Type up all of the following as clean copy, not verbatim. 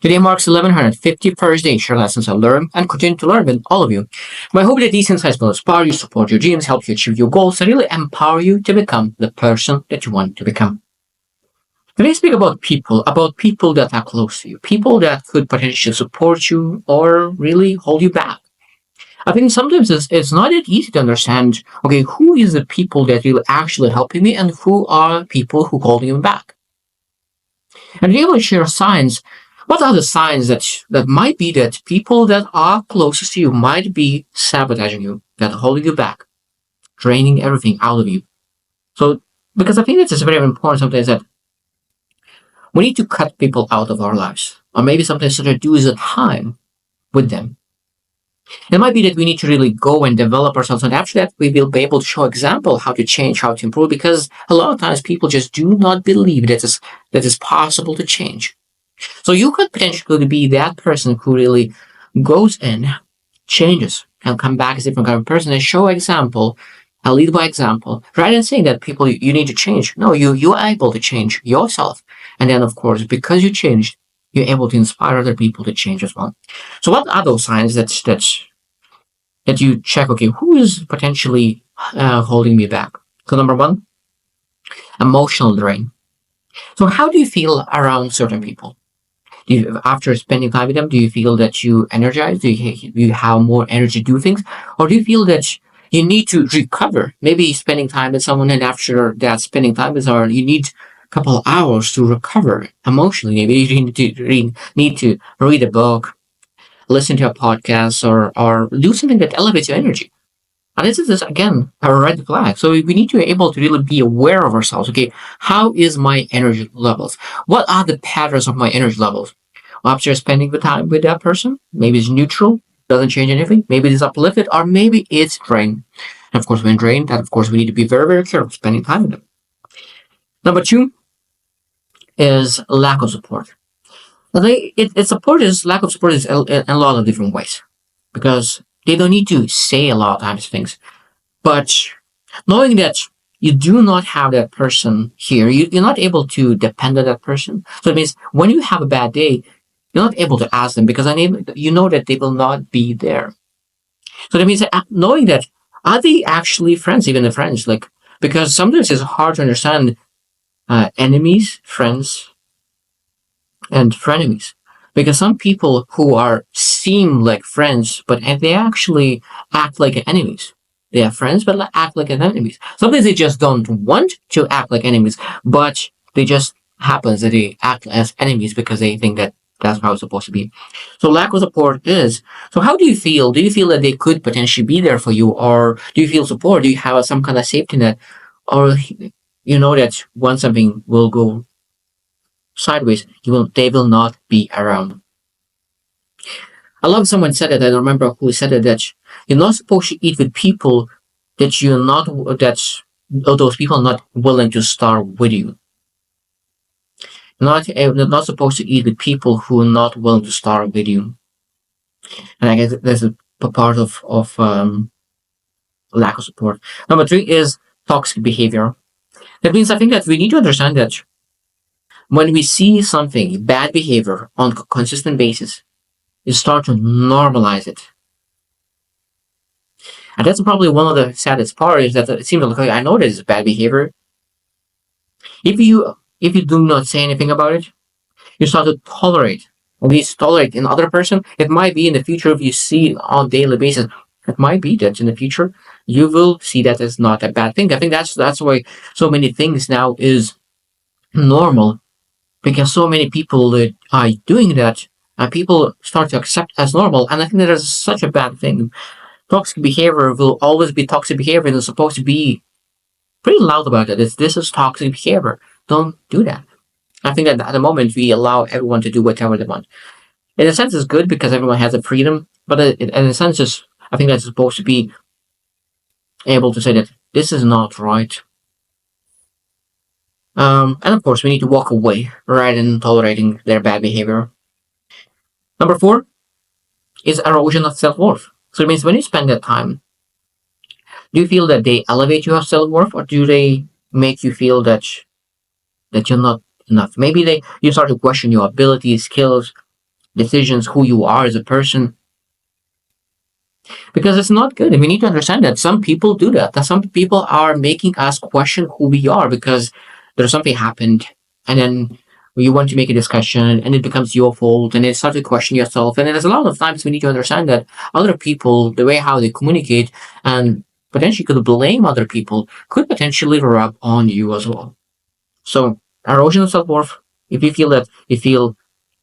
Today marks 1151st day, share lessons I learned and continue to learn with all of you. My hope that these insights will inspire you, support your dreams, help you achieve your goals, and really empower you to become the person that you want to become. Today I speak about people that are close to you, people that could potentially support you or really hold you back. I think sometimes it's not that easy to understand, okay, who is the people that will actually helping me and who are people who holding me back. And be able to share signs. What are the signs that might be that people that are closest to you might be sabotaging you, that holding you back, draining everything out of you? So, because I think that it's very important sometimes that we need to cut people out of our lives, or maybe sometimes to reduce the time with them. It might be that we need to really go and develop ourselves, and after that, we will be able to show example how to change, how to improve. Because a lot of times people just do not believe that it's possible to change. So you could potentially be that person who really goes in, changes, and come back as a different kind of person and show example, and lead by example, rather than saying that people you need to change. No, you are able to change yourself. And then of course, because you changed, you're able to inspire other people to change as well. So what are those signs that you check, okay, who is potentially holding me back? So number one, emotional drain. So how do you feel around certain people? After spending time with them, do you feel that you energize? Do you have more energy to do things? Or do you feel that you need to recover? Maybe spending time with someone, and after that spending time with someone, you need a couple of hours to recover emotionally. Maybe you need to read a book, listen to a podcast, or do something that elevates your energy. And this is again a red flag. So we need to be able to really be aware of ourselves. Okay, how is my energy levels? What are the patterns of my energy levels? After spending the time with that person, maybe it's neutral, doesn't change anything. Maybe it's uplifted, or maybe it's drained. And of course, when drained, that of course we need to be very, very careful spending time with them. Number two is lack of support. Lack of support is in a lot of different ways, because they don't need to say a lot of times things. But knowing that you do not have that person here, you're not able to depend on that person. So it means when you have a bad day, you're not able to ask them because you know that they will not be there. So that means that knowing that, are they actually friends, even the friends? Like, because sometimes it's hard to understand enemies, friends, and frenemies. Because some people who are seem like friends, but they actually act like enemies. They are friends, but act like enemies. Sometimes they just don't want to act like enemies, but they just happens that they act as enemies because they think that that's how it's supposed to be. So lack of support is. So how do you feel? Do you feel that they could potentially be there for you, or do you feel support? Do you have some kind of safety net, or you know that when something will go sideways, they will not be around? I love someone said it. I don't remember who said it. That you're not supposed to eat with people that you're not that those people are not willing to starve with you. You're not supposed to eat with people who are not willing to starve with you. And I guess that's a part of lack of support. Number three is toxic behavior. That means I think that we need to understand that when we see something bad behavior on a consistent basis, you start to normalize it. And that's probably one of the saddest part is that it seems like, okay, I know this is bad behavior. If you do not say anything about it, you start to tolerate. At least tolerate in other person. It might be in the future if you see it on a daily basis. It might be that in the future you will see that as not a bad thing. I think that's why so many things now is normal, because so many people that are doing that, and people start to accept as normal. And I think that is such a bad thing. Toxic behavior will always be toxic behavior, and it's supposed to be pretty loud about it. This is toxic behavior. Don't do that. I think that at the moment we allow everyone to do whatever they want. In a sense, it's good because everyone has the freedom, but in a sense, I think that's supposed to be able to say that this is not right. And of course, we need to walk away rather than tolerating their bad behavior. Number four is erosion of self worth. So it means when you spend that time Do you feel that they elevate your self-worth, or do they make you feel that you're not enough? Maybe you start to question your abilities, skills, decisions, who you are as a person, because it's not good. And we need to understand that some people do that. That some people are making us question who we are because there's something happened, and then you want to make a discussion, and it becomes your fault, and it starts to question yourself. And there's a lot of times we need to understand that other people, the way how they communicate, and potentially could blame other people, could potentially rub on you as well. So erosion of self worth. If you feel that you feel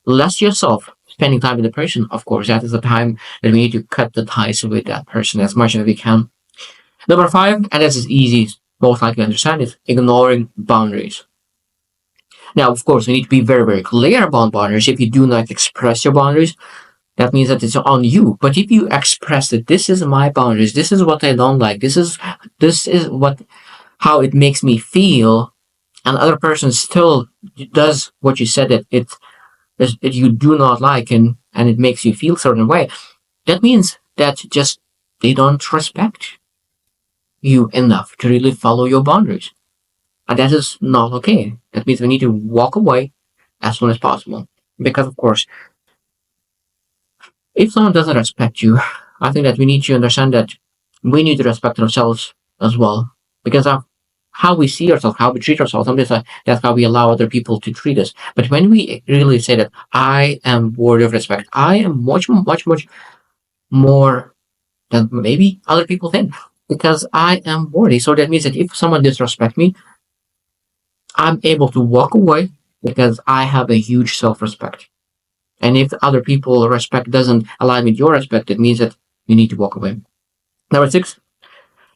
less yourself spending time with the person, of course, that is the time that we need to cut the ties with that person as much as we can. Number five, and this is easy, most likely to understand, is ignoring boundaries. Now, of course, we need to be very, very clear about boundaries. If you do not express your boundaries, that means that it's on you. But if you express that this is my boundaries, this is what I don't like, this is what how it makes me feel, and the other person still does what you said that you do not like, and it makes you feel a certain way, that means that just they don't respect you enough to really follow your boundaries. And that is not okay. That means we need to walk away as soon as possible. Because, of course, if someone doesn't respect you, I think that we need to understand that we need to respect ourselves as well. Because of how we see ourselves, how we treat ourselves, sometimes that's how we allow other people to treat us. But when we really say that I am worthy of respect, I am much, much, much more than maybe other people think. Because I am worthy. So that means that if someone disrespects me, I'm able to walk away because I have a huge self-respect. And if other people respect doesn't align with your respect, it means that you need to walk away. Number six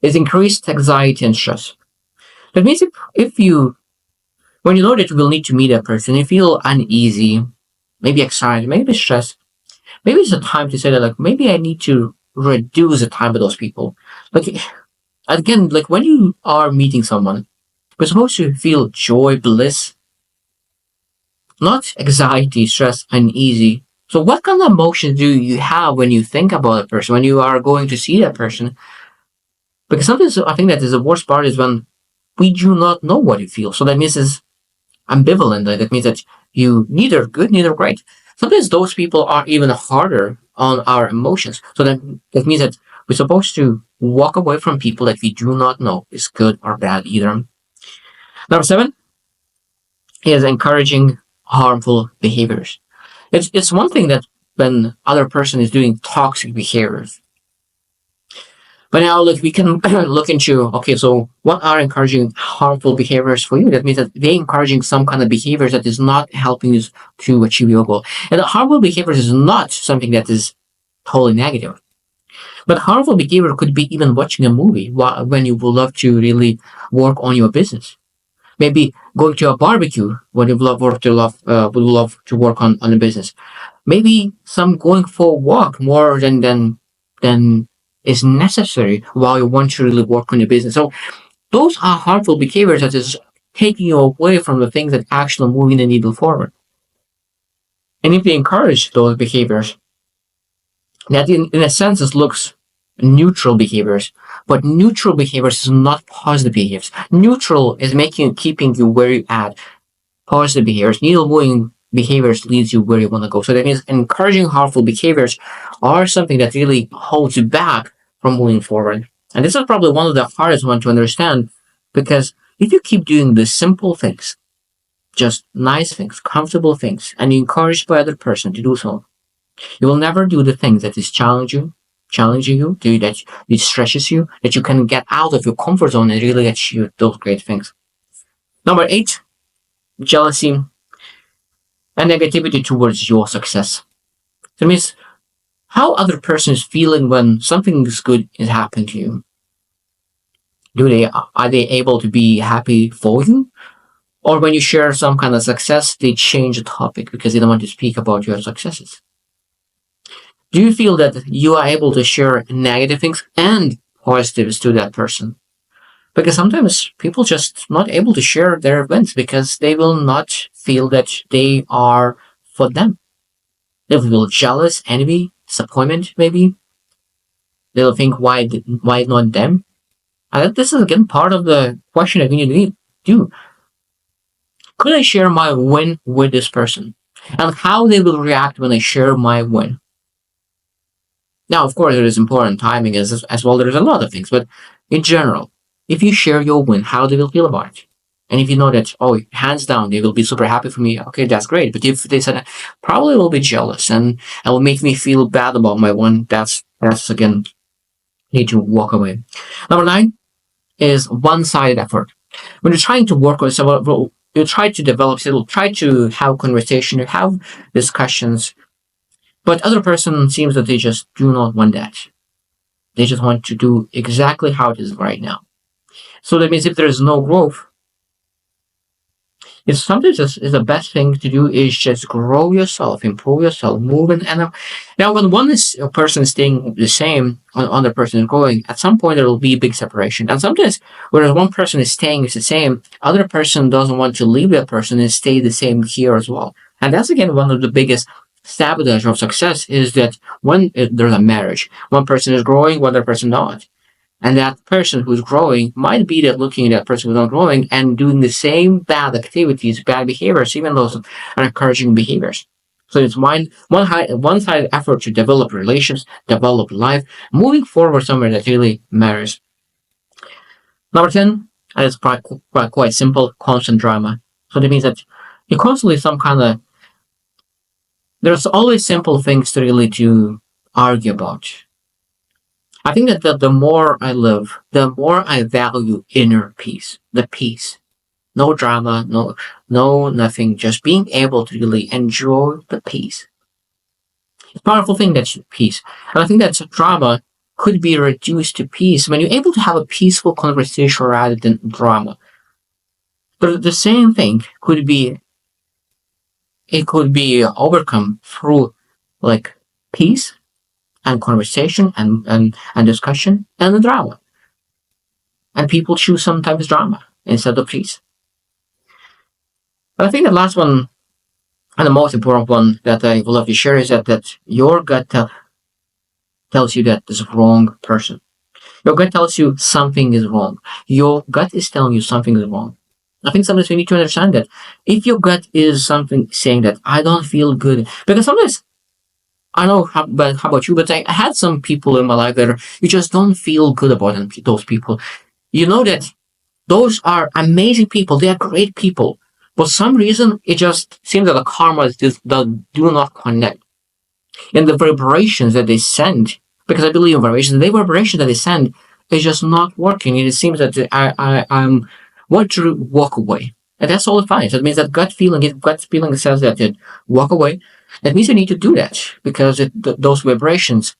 is increased anxiety and stress. That means if you, when you know that you will need to meet a person, you feel uneasy, maybe excited, maybe stressed, maybe it's a time to say that, like, maybe I need to reduce the time with those people. Like, again, like when you are meeting someone, we're supposed to feel joy, bliss, not anxiety, stress, uneasy. So what kind of emotions do you have when you think about a person, when you are going to see that person? Because sometimes I think that is the worst part is when we do not know what you feel. So that means it's ambivalent. That means that you neither good, neither great. Sometimes those people are even harder on our emotions. So that means that we're supposed to walk away from people that we do not know is good or bad either. Number seven is encouraging harmful behaviors. It's one thing that when other person is doing toxic behaviors. But now look, we can look into, okay, so what are encouraging harmful behaviors for you? That means that they're encouraging some kind of behaviors that is not helping you to achieve your goal. And the harmful behaviors is not something that is totally negative. But harmful behavior could be even watching a movie when you would love to really work on your business. Maybe going to a barbecue when you would love to work on a business. Maybe some going for a walk more than is necessary while you want to really work on your business. So those are harmful behaviors that is taking you away from the things that actually moving the needle forward. And if we encourage those behaviors, that in a sense it looks neutral behaviors, but neutral behaviors is not positive behaviors. Neutral is keeping you where you at. Positive behaviors, needle moving behaviors leads you where you want to go. So that means encouraging harmful behaviors are something that really holds you back from moving forward. And this is probably one of the hardest one to understand, because if you keep doing the simple things, just nice things, comfortable things, and you're encouraged by other person to do so, you will never do the things that is challenging you, that it stretches you, that you can get out of your comfort zone and really achieve those great things. Number eight, jealousy and negativity towards your success. That means how other person is feeling when something is good is happening to you. Are they able to be happy for you? Or when you share some kind of success, they change the topic because they don't want to speak about your successes. Do you feel that you are able to share negative things and positives to that person? Because sometimes people just not able to share their events because they will not feel that they are for them. They will feel jealous, envy, disappointment, maybe. They'll think why not them? And this is again part of the question that we need to do. Could I share my win with this person? And how they will react when I share my win. Now, of course, it is important timing as well. There's a lot of things, but in general, if you share your win, how they will feel about it. And if you know that, oh, hands down, they will be super happy for me, okay, that's great. But if they said, probably will be jealous and will make me feel bad about my win, that's again, need to walk away. Number 9 is one-sided effort. When you're trying to work with someone, you try to develop, you try to have conversation, you have discussions, but other person seems that they just do not want that. They just want to do exactly how it is right now. So that means if there is no growth, it's sometimes is the best thing to do is just grow yourself, improve yourself, move and now when a person is staying the same, another person is growing, at some point there will be a big separation. And sometimes whereas one person is staying is the same, other person doesn't want to leave that person and stay the same here as well. And that's again one of the biggest sabotage of success is that when there's a marriage, one person is growing, one other person not. And that person who's growing might be that looking at that person who's not growing and doing the same bad activities, bad behaviors, even those are encouraging behaviors. So it's one-sided effort to develop relations, develop life, moving forward somewhere that really matters. Number 10, and it's quite simple, constant drama. So that means that you're constantly there's always simple things to really to argue about. I think that the more I live, the more I value inner peace, the peace. No drama, no nothing, just being able to really enjoy the peace. It's a powerful thing that's peace. And I think that drama could be reduced to peace when you're able to have a peaceful conversation rather than drama. But the same thing could be overcome through like peace and conversation and discussion and the drama. And people choose sometimes drama instead of peace. But I think the last one and the most important one that I would love to share is that your gut tells you that there's a wrong person. Your gut tells you something is wrong. Your gut is telling you something is wrong. I think sometimes we need to understand that if your gut is something saying that I don't feel good, because sometimes I don't know how about you, but I had some people in my life that you just don't feel good about them, those people. You know that those are amazing people. They are great people. For some reason, it just seems that the karma just do not connect. And the vibrations that they send, because I believe in vibrations, the vibration that they send is just not working. And it seems that I'm want to walk away. And that's all fine. So it means that gut feeling says that it walk away. That means you need to do that because those vibrations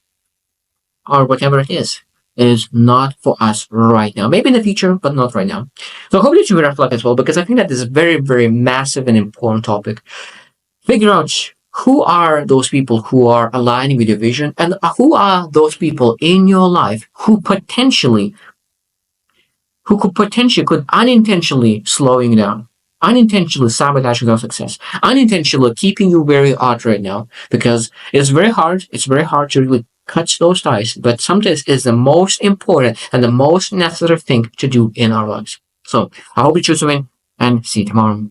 or whatever it is not for us right now. Maybe in the future, but not right now. So I hope that you will reflect as well, because I think that this is a very, very massive and important topic. Figure out who are those people who are aligning with your vision, and who are those people in your life who could unintentionally slowing you down, unintentionally sabotaging your success, unintentionally keeping you where you are right now, because it's very hard to really cut those ties, but sometimes it's the most important and the most necessary thing to do in our lives. So I hope you choose to win, and see you tomorrow.